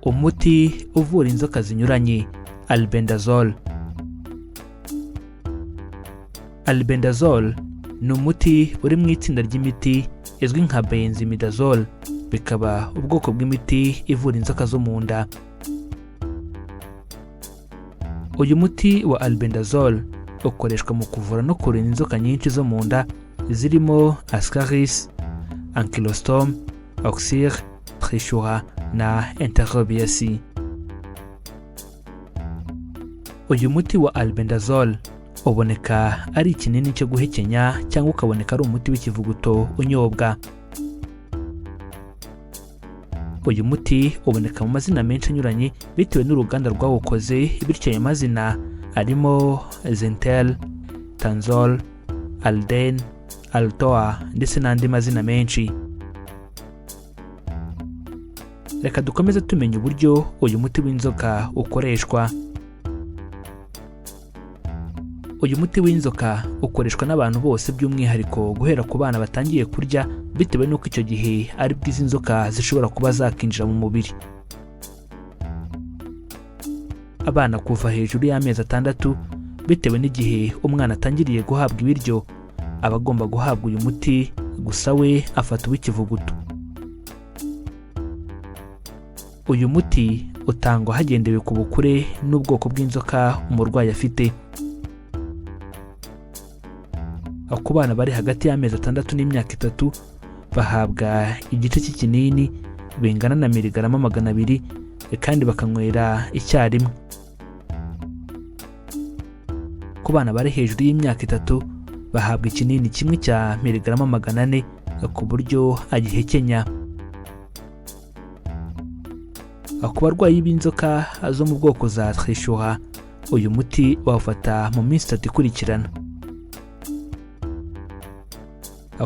umuti uvura inzoka zinyuranye, albendazole. Albendazole ni umuti uri mu itsinda ry'imiti izwi nka benzimidazole, bikaba ubwoko bw'imiti ivura inzoka zo mu nda. Uyu muti wa albendazole ukoreshwa mu kuvura no kurinda inzoka nyinshi zo mu nda zirimo ascaris, ankylostom, oxyre, trichura na enterobiasi. Uyu muti wa albendazole uboneka ari ikinini cyo guhekenya cyangwa ukaboneka ari umuti w'ikivuguto unyobwa. Uyu muti uboneka mu mazina menshi anyuranye bitewe n'uruganda rwawukoze, bityo ayo mazina arimo zentel, tanzol, alden, altoa ndetse n'andi mazina menshi. Reka dukomeze tumenya uburyo uyu muti w'inzoka ukoreshwa. Uyu muti w'inzoka ukoreshwa n'abantu bose, by'umwihariko guhera ku bana batangiye kurya, bitewe n'uko icyo gihe ari bwiza inzoka zishobora kuba zakinjira mu mubiri. Abana kuva hejuru y'amezi 6, bitewe n'igihe umwana atangiriye guhabwa ibiryo, aba agomba guhabwa uyu muti, gusa we afata uw'ikivuguto. Uyu muti utangwa hagendewe ku bukure n'ubwoko bw'inzoka umurwayi afite. Ku bana bari hagati y'amezi 6 n'imyaka 3 bahabwa igice cy'ikinini bingana na miligarama 200 kandi bakanywera icyarimwe. Ku bana bari hejuru y'imyaka 3 bahabwa ikinini kimwe cya miligarama 400 ku buryo agihekenya. Ku barwayi b'inzoka zo mu bwoko za trichura, uyu muti wafata mu minsi 3 ikurikirana.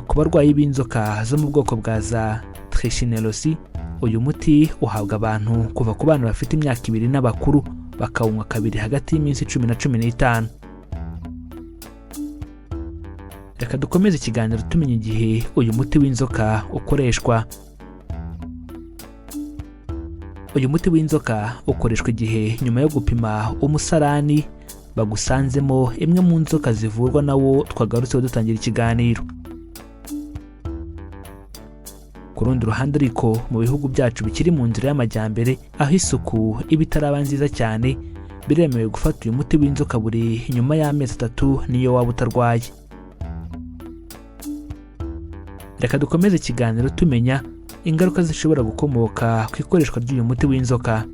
Ku barwayi b'inzoka zo mu bwoko bwa za trichinelosi, uyu muti uhabwa abantu kuva ku bana bafite imyaka 2 n'abakuru, bakawunywa kabiri hagati y'iminsi 10 na 15. Reka dukomeze ikiganiro tumenya igihe uyu muti w'inzoka ukoreshwa. Uyu muti w'inzoka ukoreshwa igihe nyuma yo gupima umusarani bagusanzemo imwe mu nzoka zivurwa nawo twagarutseho dutangira ikiganiro. Ku rundi ruhande ariko, mu bihugu byacu bikiri mu nzira y'amajyambere, aho isuku iba itaraba nziza cyane, biremewe gufata uyu muti w'inzoka buri nyuma y'amezi 3 niyo waba utarwaye. Reka dukomeze ikiganiro tumenya ingaruka zishobora gukomoka ku ikoreshwa ry'uyu muti w'inzoka.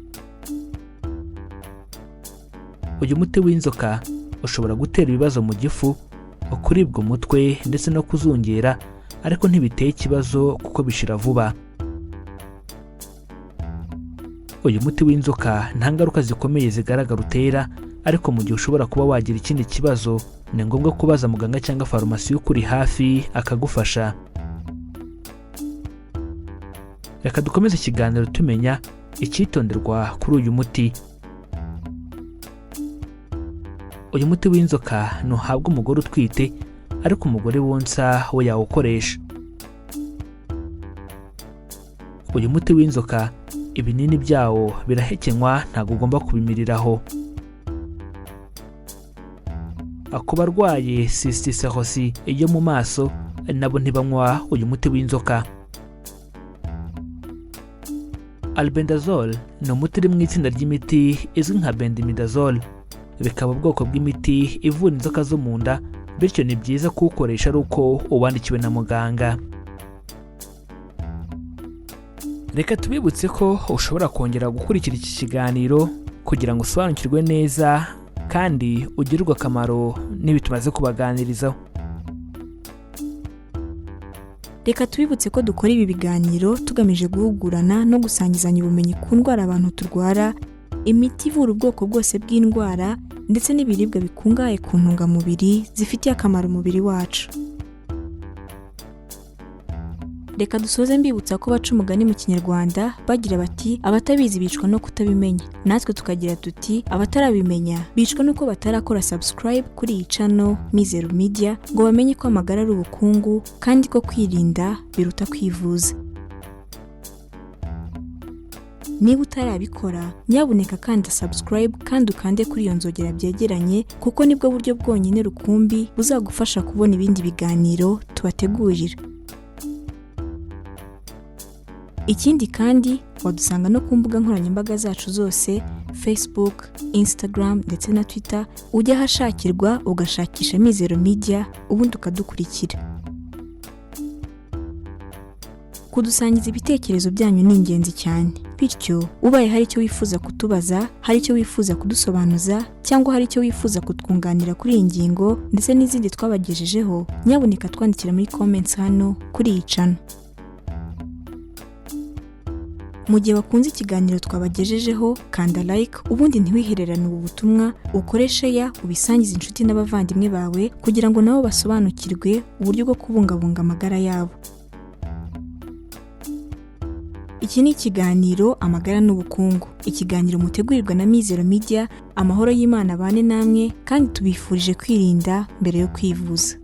Uyu muti w'inzoka ushobora gutera ibibazo mu gifu, kuribwa umutwe ndetse no kuzungera, ariko ntibiteye ikibazo kuko bishira vuba. Uyu muti w'inzoka nta ngaruka zikomeye zigaragara utera, ariko mu gihe ushobora kuba wagira ikindi kibazo, ni ngombwa kubaza muganga cyangwa farumasi y'ukuri hafi akagufasha. Reka dukomeze ikiganiro tumenya icyitonderwa kuri uyu muti. Uyu muti w'inzoka ntuhabwa umugore utwite, ariko umugore wonsa we yawukoresha. Uyu muti w'inzoka ibinini byawo birahekenywa, ntabwo ugomba kubimiriraho. Ku barwaye cysticerose yo mu maso nabo ntibanywa uyu muti w'inzoka. Albendazole ni umuti uri mu itsinda ry'imiti izwi nka benzimidazole, bikaba ubwoko bw'imiti ivura inzoka zo mu nda, bityo ni byiza kuwukoresha ari uko uwandikiwe na muganga. Reka tubibutse ko ushobora kongera gukurikira iki kiganiro kugira ngo usobanukirwe neza kandi ugirirwe akamaro n'ibi tumaze kubaganirizaho. Reka tubibutse ko dukora ibi biganiro tugamije guhugurana no gusangizanya ubumenyi ku ndwara abantu turwara, imiti ivura ubwoko bwose bw'indwara, ndetse n'ibiribwa bikungahaye ku ntungamubiri zifitiye akamaro umubiri wacu. Reka dusoze mbibutsa ko baca umugani mu Kinyarwanda bagira bati abatabizi bicwa no kutabimenya, natwe tukagira tuti abatarabimenya bicwa nuko batarakora subscribe kuri iyi channel Mizero Media ngo bamenye ko amagara ari ubukungu kandi ko kwirinda biruta kwivuza. niba utarabikora nyabuneka kanda subscribe kandi ukande kuri iyo nzogera byegeranye kuko nibwo buryo bwonyine rukumbi buzagufasha kubona ibindi biganiro tubategurira. Ikindi kandi wadusanga no ku mbuga nkoranyambaga zacu zose, Facebook, Instagram ndetse na Twitter, ujya ahashakirwa ugashakisha Mizero Media ubundi ukadukurikira. Kudusangiza ibitekerezo byanyu ningenzi cyane, bityo ubaye haricyo wifuza kutubaza, haricyo wifuza kudusobanuza cyangwa haricyo wifuza kutwunganira kuri iyi ngingo ndetse n'izindi twabagejejeho, nyabuneka twandikira muri comments hano kuri iyi channel. Mu gihe wakunze ikiganiro twabagejejeho, kanda like ubundi ntiwihererane ubu butumwa, ukoreshe ya ubisangiza inshuti n'abavandimwe bawe kugira ngo nabo basobanukirwe uburyo bwo kubungabunga amagara yabo. Iki ni ikiganiro Amagara n'Ubukungu, ikiganiro mutegurirwa na Mizero Media. Amahoro y'Imana bane namwe kandi tubifurije kwirinda mbere yo kwivuza.